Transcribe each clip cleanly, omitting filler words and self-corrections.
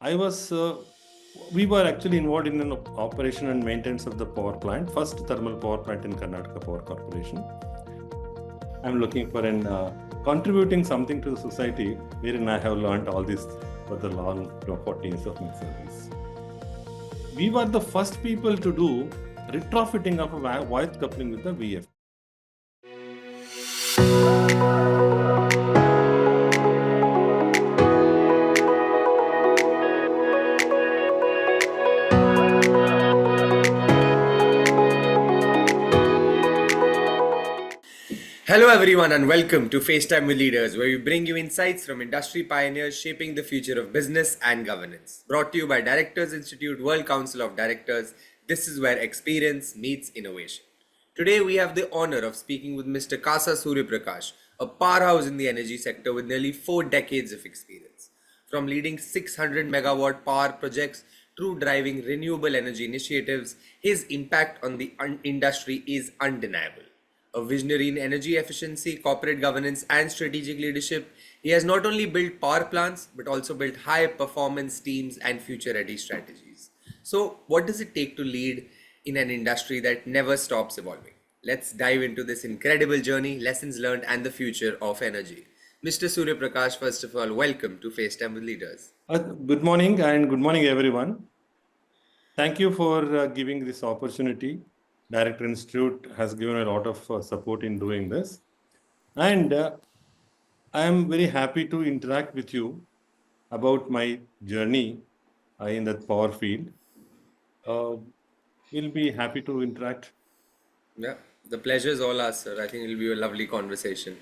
I was, we were actually involved in an operation and maintenance of the power plant, first thermal power plant in Karnataka Power Corporation. I'm looking for an contributing something to the society wherein I have learned all this for the long 40 years of my service. We were the first people to do retrofitting of a wire coupling with the VF. Hello, everyone, and welcome to FaceTime with Leaders, where we bring you insights from industry pioneers shaping the future of business and governance. Brought to you by Directors Institute World Council of Directors. This is where experience meets innovation. Today, we have the honor of speaking with Mr. Kasa Suryaprakash, a powerhouse in the energy sector with nearly 4 decades of experience. From leading 600 megawatt power projects through driving renewable energy initiatives, his impact on the industry is undeniable. A visionary in energy efficiency, corporate governance, and strategic leadership, he has not only built power plants but also built high performance teams and future ready strategies. So, what does it take to lead in an industry that never stops evolving? Let's dive into this incredible journey, lessons learned, and the future of energy. Mr. Surya Prakash, first of all, welcome to FaceTime with Leaders. Good morning and good morning, everyone. Thank you for giving this opportunity. Director Institute has given a lot of support in doing this. And I am very happy to interact with you about my journey in that power field. We'll be happy to interact. Yeah, the pleasure is all ours, sir. I think it'll be a lovely conversation.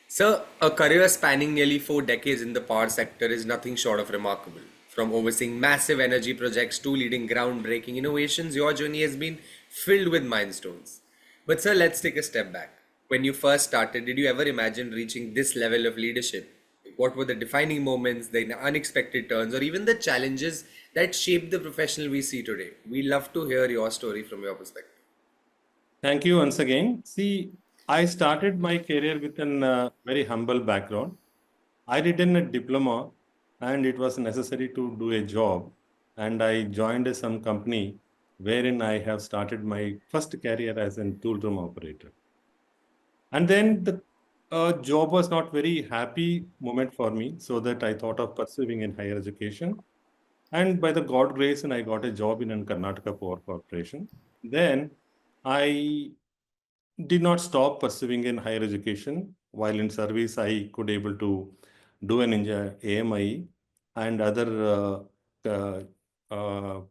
Sir, a career spanning nearly 4 decades in the power sector is nothing short of remarkable. From overseeing massive energy projects to leading groundbreaking innovations, your journey has been filled with milestones. But, sir, let's take a step back. When you first started, did you ever imagine reaching this level of leadership? What were the defining moments, the unexpected turns, or even the challenges that shaped the professional we see today? We love to hear your story from your perspective. Thank you once again. See, I started my career with a very humble background. I did a diploma and it was necessary to do a job. And I joined some company wherein I have started my first career as a tool room operator. And then the job was not very happy moment for me, so that I thought of pursuing in higher education. And by the God grace, and I got a job in Karnataka Power Corporation. Then I did not stop pursuing in higher education. While in service, I could able to do an AMI and other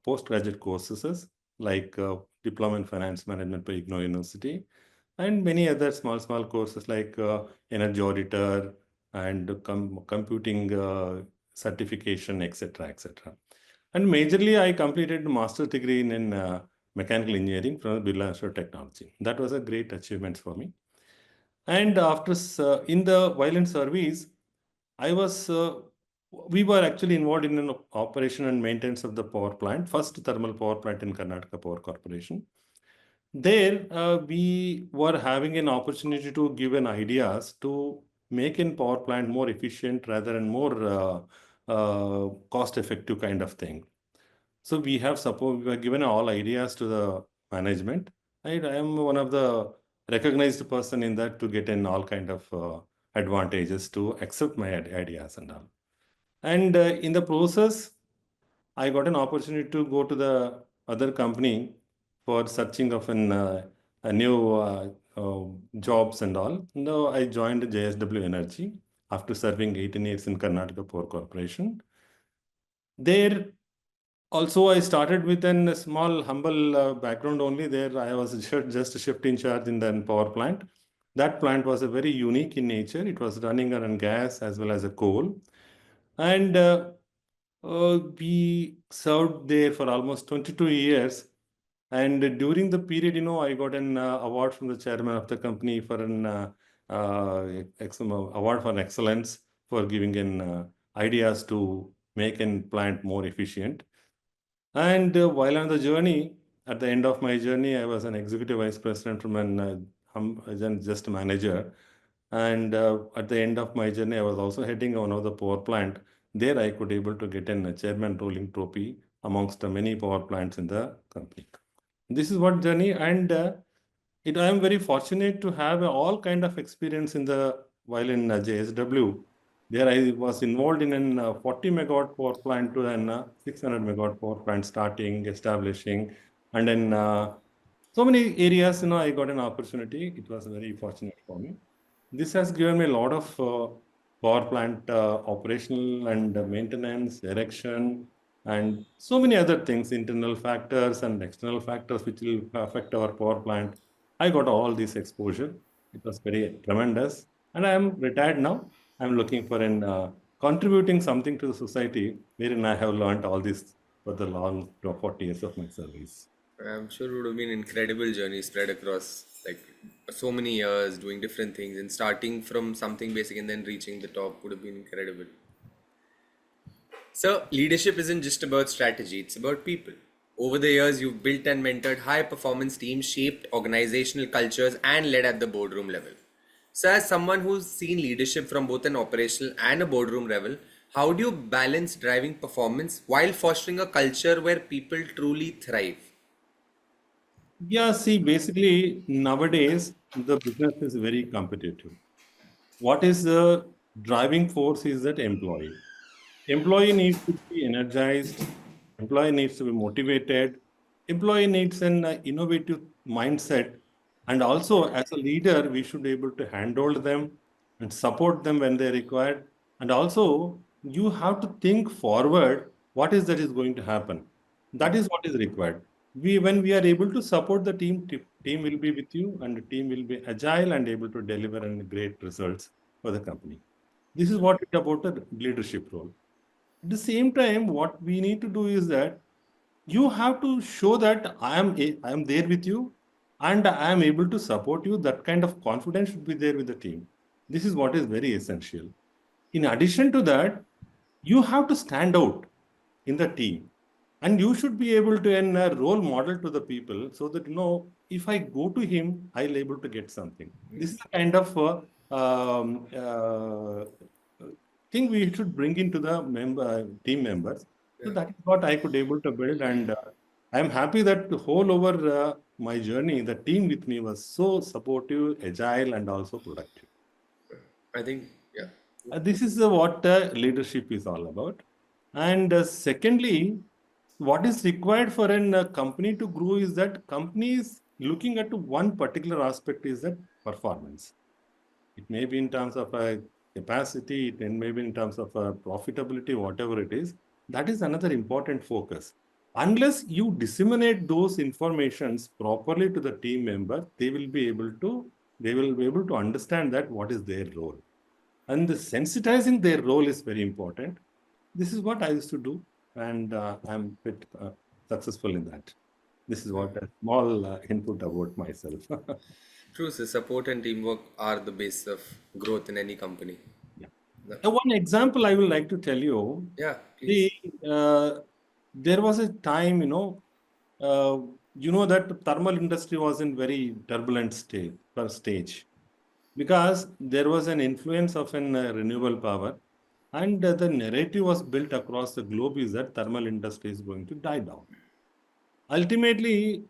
postgraduate courses like Diploma in Finance Management by IGNOU University and many other small courses like Energy Auditor and computing certification, etc., etc. And majorly, I completed master's degree in mechanical engineering from Birla Institute of Technology. That was a great achievement for me. And after in the while in service, I was we were actually involved in an operation and maintenance of the power plant, first thermal power plant in Karnataka Power Corporation. There, we were having an opportunity to give an ideas to make in power plant more efficient rather than more cost-effective kind of thing. So we were given all ideas to the management. I am one of the recognized person in that to get in all kind of advantages to accept my ideas and all. And in the process, I got an opportunity to go to the other company for searching of a new jobs and all. Now I joined JSW Energy after serving 18 years in Karnataka Power Corporation. There also, I started with a small, humble background only. There, I was just a shift in charge in the power plant. That plant was a very unique in nature. It was running on gas as well as a coal. And we served there for almost 22 years. And during the period, I got an award from the chairman of the company for an award for excellence for giving in ideas to make a plant more efficient. And while on the journey, at the end of my journey, I was an executive vice president from just a manager. And at the end of my journey, I was also heading one of the power plant There I could able to get a chairman rolling trophy amongst the many power plants in the company. This is what journey, and I am very fortunate to have all kind of experience in the while in JSW. There I was involved in an 40 megawatt power plant to an 600 megawatt power plant starting, establishing, and then so many areas, I got an opportunity. It was very fortunate for me. This has given me a lot of power plant operational and maintenance, erection, and so many other things, internal factors and external factors which will affect our power plant. I got all this exposure. It was very tremendous. And I am retired now. I'm looking for an contributing something to the society wherein I have learned all this for the long 40 years of my service. I'm sure it would have been an incredible journey spread across like so many years doing different things and starting from something basic and then reaching the top would have been incredible. So, leadership isn't just about strategy, it's about people. Over the years, you've built and mentored high performance teams, shaped organizational cultures, and led at the boardroom level. So, as someone who's seen leadership from both an operational and a boardroom level, how do you balance driving performance while fostering a culture where people truly thrive? Yeah, see, basically nowadays the business is very competitive. What is the driving force is that employee. Employee needs to be energized. Employee needs to be motivated. Employee needs an innovative mindset. And also, as a leader, we should be able to handhold them and support them when they require. And also, you have to think forward what is that is going to happen. That is what is required. When we are able to support the team, team will be with you, and the team will be agile and able to deliver and great results for the company. This is what it about the leadership role. At the same time, what we need to do is that you have to show that I am there with you and I am able to support you. That kind of confidence should be there with the team. This is what is very essential. In addition to that, you have to stand out in the team, and you should be able to and a role model to the people so that if I go to him, I'll able to get something. This is the kind of thing we should bring into the team members. So that is what I could able to build, and I'm happy that the whole over my journey, the team with me was so supportive, agile, and also productive. I think, yeah. This is what leadership is all about. And secondly, what is required for a company to grow is that companies looking at one particular aspect is that performance. It may be in terms of capacity, it may be in terms of profitability, whatever it is. That is another important focus. Unless you disseminate those informations properly to the team member, they will be able to understand that what is their role. And the sensitizing their role is very important. This is what I used to do, and I'm a bit successful in that. This is what a small input about myself. True, so support and teamwork are the base of growth in any company. Yeah. No. One example I would like to tell you. Yeah, please. See, there was a time, uh, that thermal industry was in very turbulent stage because there was an influence of an renewable power, and the narrative was built across the globe is that thermal industry is going to die down. Ultimately,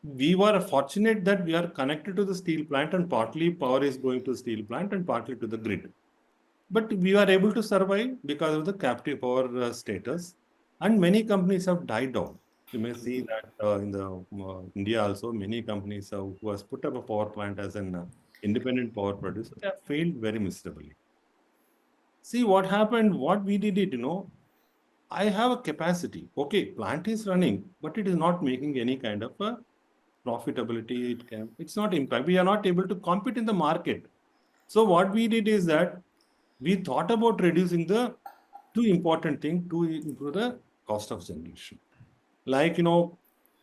we were fortunate that we are connected to the steel plant, and partly power is going to the steel plant and partly to the grid. But we are able to survive because of the captive power status, and many companies have died down. You may see that in the India also, many companies who has put up a power plant as an independent power producer, they have failed very miserably. See what happened, what we did it, I have a capacity. Okay, plant is running, but it is not making any kind of a profitability. It's not impact. We are not able to compete in the market. So what we did is that we thought about reducing the two important thing to improve the cost of generation. Like,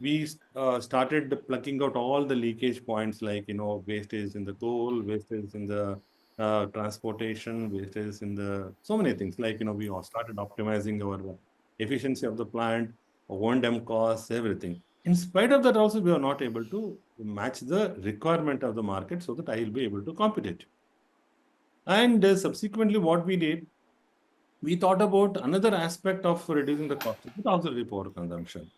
we started plucking out all the leakage points, like, wastage in the coal, wastage in the transportation, wastage in the so many things. Like, we all started optimizing our efficiency of the plant, O&M costs, everything. In spite of that, also, we are not able to match the requirement of the market so that I will be able to compete. And subsequently, what we did, we thought about another aspect of reducing the cost of auxiliary power consumption.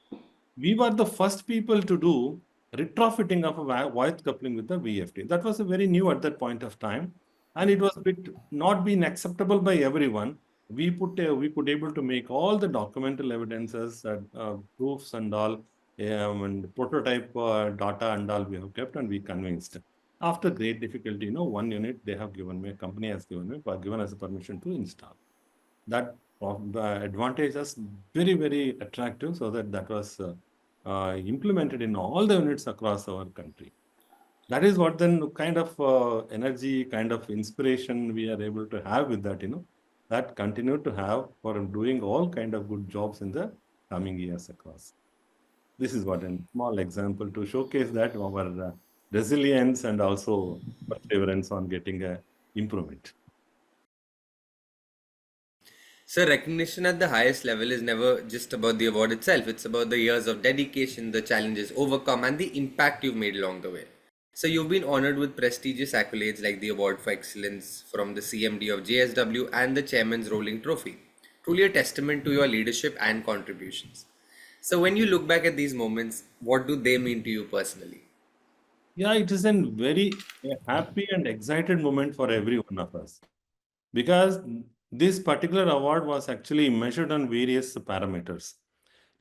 We were the first people to do retrofitting of a wire coupling with the VFD. That was a very new at that point of time, and it was bit not being acceptable by everyone. We could able to make all the documental evidences, proofs and all, and prototype data and all we have kept, and we convinced. After great difficulty, one unit they have given me, a company has given us a permission to install. That advantage is very, very attractive, so that was implemented in all the units across our country. That is what then kind of energy, kind of inspiration we are able to have with that, that continue to have for doing all kind of good jobs in the coming years across. This is what a small example to showcase that our resilience and also perseverance on getting a improvement. So, recognition at the highest level is never just about the award itself, it's about the years of dedication, the challenges overcome, and the impact you've made along the way. So, you've been honored with prestigious accolades like the Award for Excellence from the CMD of JSW and the Chairman's Rolling Trophy. Truly a testament to your leadership and contributions. So, when you look back at these moments, what do they mean to you personally? Yeah, it is a very happy and excited moment for every one of us because this particular award was actually measured on various parameters.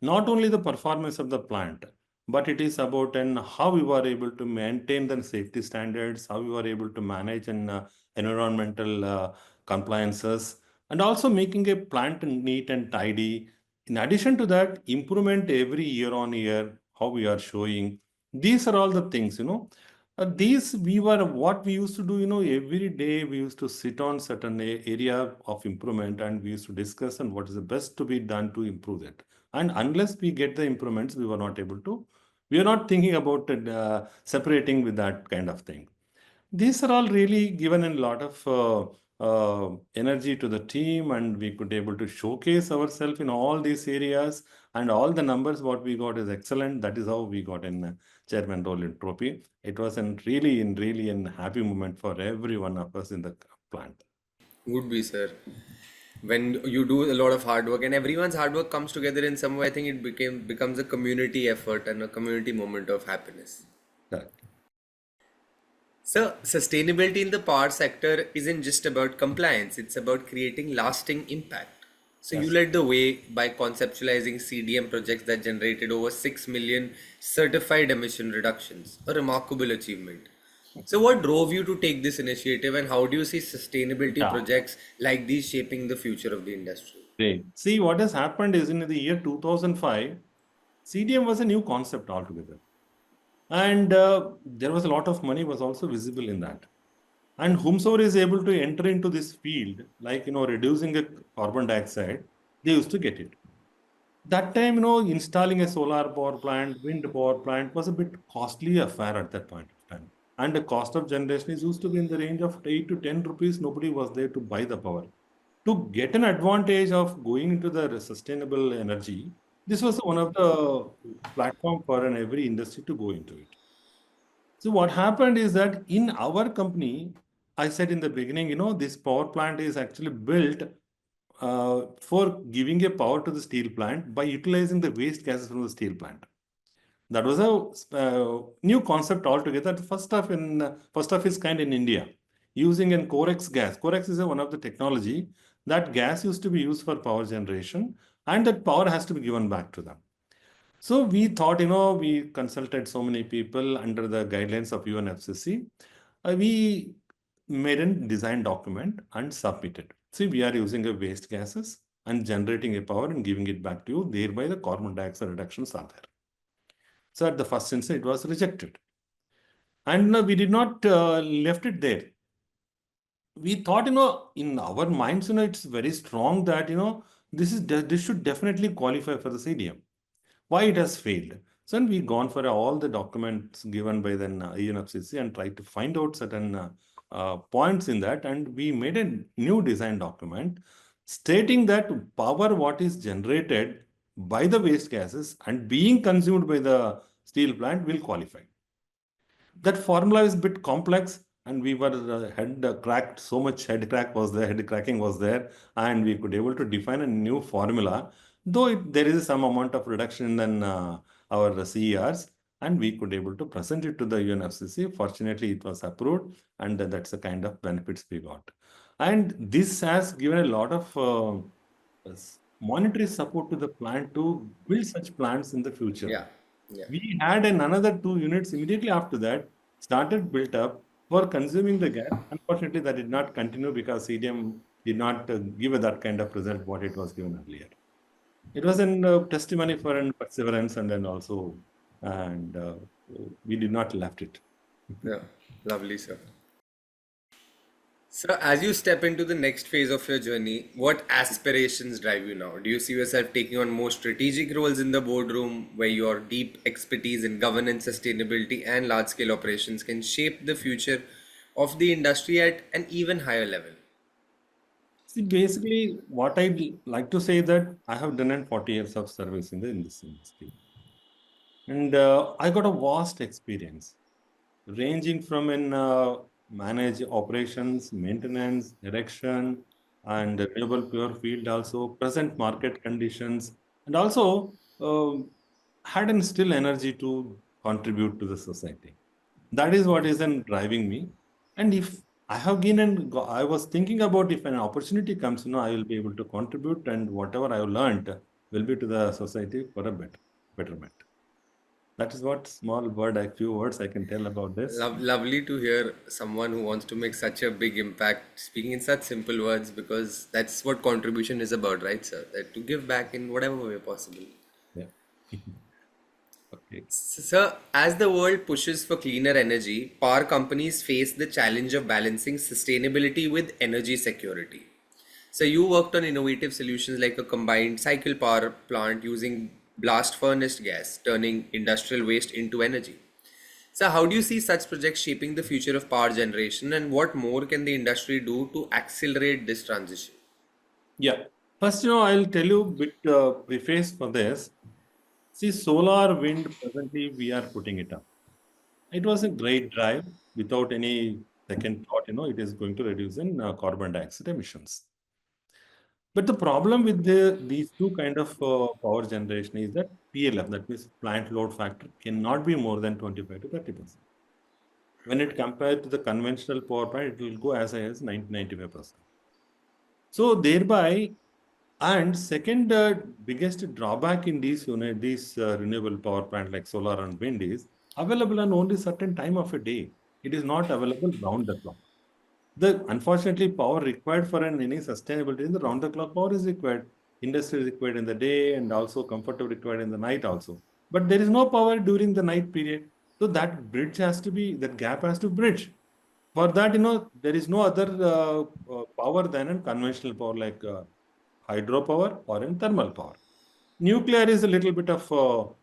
Not only the performance of the plant, but it is about and how we were able to maintain the safety standards, how we were able to manage and environmental compliances, and also making a plant neat and tidy. In addition to that, improvement every year on year, how we are showing. These are all the things, these we were what we used to do, every day we used to sit on certain area of improvement and we used to discuss and what is the best to be done to improve it. And unless we get the improvements, we were not able to, we are not thinking about separating with that kind of thing. These are all really given a lot of energy to the team, and we could able to showcase ourselves in all these areas. And all the numbers what we got is excellent. That is how we got in Chairman Rowland Trophy. It was really an happy moment for every one of us in the plant. Would be, sir. When you do a lot of hard work and everyone's hard work comes together in some way, I think it becomes a community effort and a community moment of happiness. Correct. So, sustainability in the power sector isn't just about compliance, it's about creating lasting impact. So, you Yes. led the way by conceptualizing CDM projects that generated over 6 million certified emission reductions, a remarkable achievement. So, what drove you to take this initiative, and how do you see sustainability Yeah. projects like these shaping the future of the industry? Great. See, what has happened is in the year 2005, CDM was a new concept altogether. And there was a lot of money was also visible in that. And whomsoever is able to enter into this field, like, reducing the carbon dioxide, they used to get it. That time, installing a solar power plant, wind power plant was a bit costly affair at that point of time. And the cost of generation is used to be in the range of 8 to 10 rupees. Nobody was there to buy the power. To get an advantage of going into the sustainable energy, this was one of the platform for an every industry to go into it. So what happened is that in our company, I said in the beginning, this power plant is actually built for giving a power to the steel plant by utilizing the waste gases from the steel plant. That was a new concept altogether. First of its kind in India, using an Corex gas. Corex is one of the technology that gas used to be used for power generation, and that power has to be given back to them. So we thought, we consulted so many people under the guidelines of UNFCCC. We made a design document and submitted. See, we are using a waste gases and generating a power and giving it back to you. Thereby, the carbon dioxide reductions are there. So at the first instance, it was rejected. And we did not left it there. We thought, in our minds, it's very strong that, this should definitely qualify for the CDM. Why it has failed? So then we gone for all the documents given by the UNFCCC and tried to find out certain points in that, and we made a new design document stating that power what is generated by the waste gases and being consumed by the steel plant will qualify. That formula is a bit complex, and we were head cracked, so much head cracking was there, and we could able to define a new formula, though there is some amount of reduction in our CERs, and we could able to present it to the UNFCC. Fortunately, it was approved, and that's the kind of benefits we got. And this has given a lot of monetary support to the plant to build such plants in the future. Yeah. Yeah. We had another two units immediately after that started built up for consuming the gas. Unfortunately, that did not continue because CDM did not give that kind of result what it was given earlier. It was a testimony for an perseverance, and then also, and we did not left it. Yeah. Lovely, sir. So, as you step into the next phase of your journey, what aspirations drive you now? Do you see yourself taking on more strategic roles in the boardroom where your deep expertise in governance, sustainability, and large scale operations can shape the future of the industry at an even higher level? See, basically, what I'd like to say that I have done 40 years of service in this industry, and I got a vast experience, ranging from in manage operations, maintenance, erection, and renewable pure field also, present market conditions, and also had and still energy to contribute to the society. That is what is in driving me. And if I have been I was thinking about if an opportunity comes, I will be able to contribute, and whatever I have learned will be to the society for a betterment. That is what small word, a few words I can tell about this. Lovely to hear someone who wants to make such a big impact speaking in such simple words, because that's what contribution is about, right, sir? That to give back in whatever way possible. Yeah. Okay. Sir, as the world pushes for cleaner energy, power companies face the challenge of balancing sustainability with energy security. So, you worked on innovative solutions like a combined cycle power plant using blast furnace gas, turning industrial waste into energy. So, how do you see such projects shaping the future of power generation, and what more can the industry do to accelerate this transition? Yeah. First, I'll tell you a bit preface for this. See, solar, wind, presently we are putting it up. It was a great drive without any second thought, it is going to reduce in carbon dioxide emissions. But the problem with these two kind of power generation is that PLF, that means plant load factor, cannot be more than 25 to 30%. When it compared to the conventional power plant, it will go as high as 90-95%. So thereby, and second biggest drawback in these renewable power plant like solar and wind is available on only certain time of a day. It is not available round the clock. The unfortunately power required for any sustainability in the round the clock power is required. Industry is required in the day, and also comfortable required in the night also. But there is no power during the night period. So that gap has to bridge. For that, there is no other power than a conventional power like hydropower or in thermal power. Nuclear is a little bit of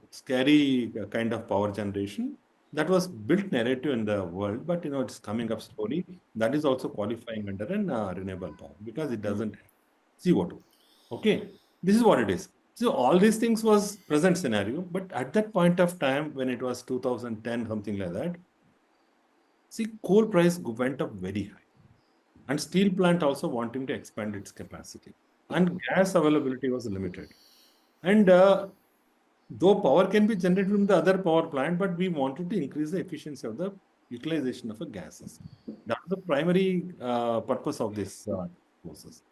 scary kind of power generation that was built narrative in the world, but it's coming up slowly. That is also qualifying under an renewable power because it doesn't have CO2. Okay, this is what it is. So all these things was present scenario, but at that point of time when it was 2010 something like that, see coal price went up very high, and steel plant also wanting to expand its capacity, and gas availability was limited. And though power can be generated from the other power plant, but we wanted to increase the efficiency of the utilization of the gases. That's the primary purpose of this process.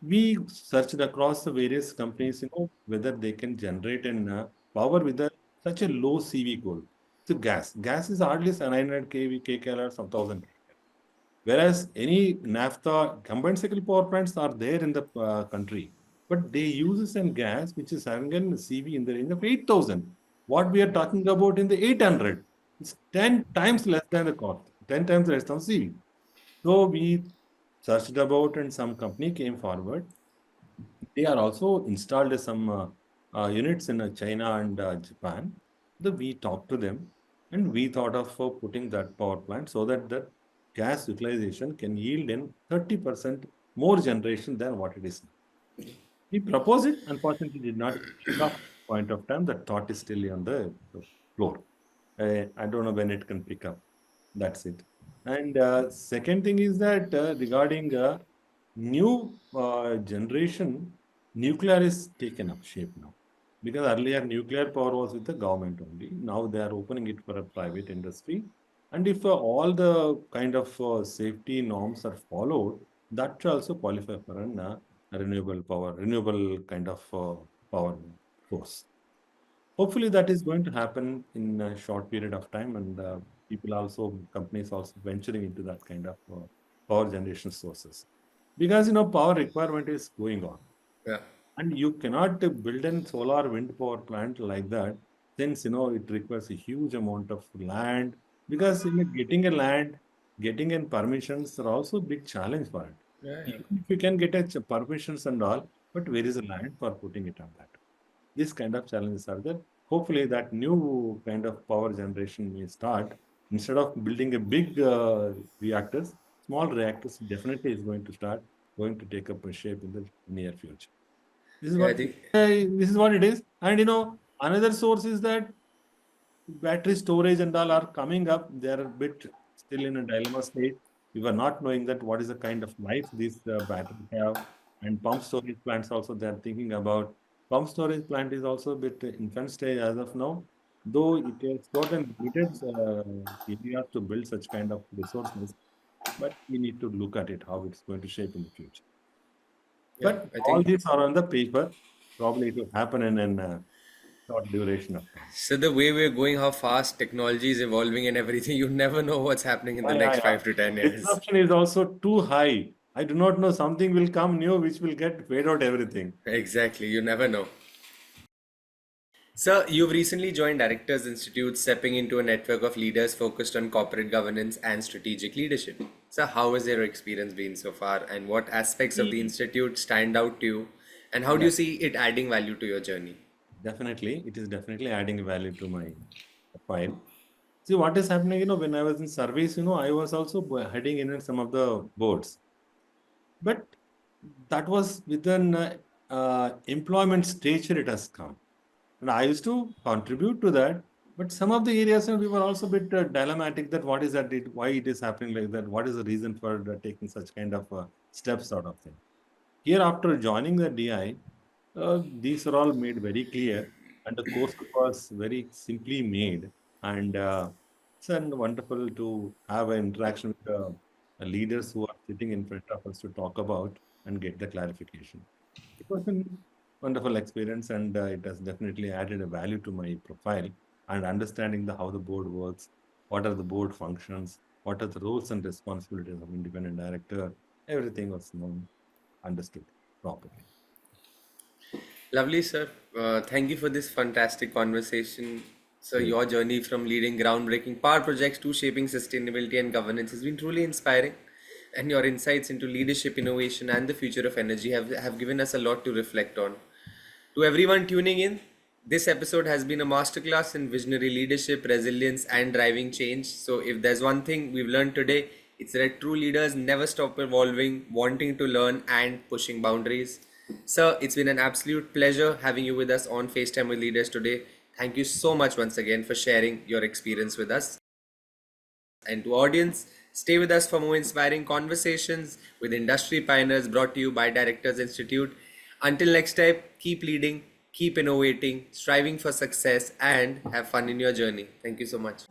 We searched across the various companies, whether they can generate an power with such a low CV goal. So gas is hardly 900 kV, kcal, some 1000. Whereas any naphtha combined cycle power plants are there in the country, but they use some gas which is having a CV in the range of 8,000. What we are talking about in the 800, it's 10 times less than the cost, 10 times less than CV. So we searched about, and some company came forward. They are also installed some units in China and Japan. We talked to them, and we thought of putting that power plant so that the gas utilization can yield in 30% more generation than what it is now. We proposed it, unfortunately did not pick up point of time. That thought is still on the floor. I don't know when it can pick up. That's it. And second thing is that regarding new generation, nuclear is taken up shape now. Because earlier nuclear power was with the government only. Now they are opening it for a private industry. And if all the kind of safety norms are followed, that should also qualify for an renewable power, renewable kind of power source. Hopefully, that is going to happen in a short period of time, and people also, companies also venturing into that kind of power generation sources, because power requirement is going on, Yeah. and you cannot build a solar wind power plant like that, since it requires a huge amount of land, because getting a land, getting in permissions are also a big challenge for it. Yeah, yeah. Even if you can get a permissions and all, but where is the land for putting it on that? This kind of challenges are there. Hopefully, that new kind of power generation may start. Instead of building a big reactors, small reactors definitely is going to start, going to take up a shape in the near future. This is Yeah, what I think. this is what it is. And another source is that battery storage and all are coming up. They are a bit still in a dilemma state. We were not knowing that what is the kind of life these batteries have. And pump storage plants also they are thinking about. Pump storage plant is also a bit infant stage as of now, though it has gotten limited areas to build such kind of resources. But we need to look at it how it's going to shape in the future. Yeah, But I all think. these are on the paper. Probably it will happen in a short duration of time. So the way we're going, how fast technology is evolving and everything, you never know what's happening in the Yeah, next yeah, 5 to 10 years. disruption is also too high. I do not know, something will come new which will get fade out everything. Exactly, you never know. So you've recently joined Directors Institute, stepping into a network of leaders focused on corporate governance and strategic leadership. So how has your experience been so far, and what aspects of the Mm. institute stand out to you, and how do Yeah, you see it adding value to your journey? definitely. It is definitely adding value to my profile. See what is happening, when I was in service, I was also heading in some of the boards. But that was within employment stage it has come. And I used to contribute to that. But some of the areas, we were also a bit dilemmatic that what is that, why it is happening like that, what is the reason for taking such kind of steps sort of thing. Here, after joining the DI, these are all made very clear, and the course was very simply made. And it's wonderful to have an interaction with the leaders who are sitting in front of us to talk about and get the clarification. It was a wonderful experience, and it has definitely added a value to my profile and understanding how the board works, what are the board functions, what are the roles and responsibilities of independent director. Everything was known, understood properly. Lovely, sir. Thank you for this fantastic conversation. So, Great. your journey from leading groundbreaking power projects to shaping sustainability and governance has been truly inspiring. And your insights into leadership, innovation, and the future of energy have given us a lot to reflect on. To everyone tuning in, this episode has been a masterclass in visionary leadership, resilience, and driving change. So, if there's one thing we've learned today, it's that true leaders never stop evolving, wanting to learn, and pushing boundaries. Sir, it's been an absolute pleasure having you with us on FaceTime with Leaders today. Thank you so much once again for sharing your experience with us. And to audience, stay with us for more inspiring conversations with industry pioneers brought to you by Directors Institute. Until next time, keep leading, keep innovating, striving for success, and have fun in your journey. Thank you so much.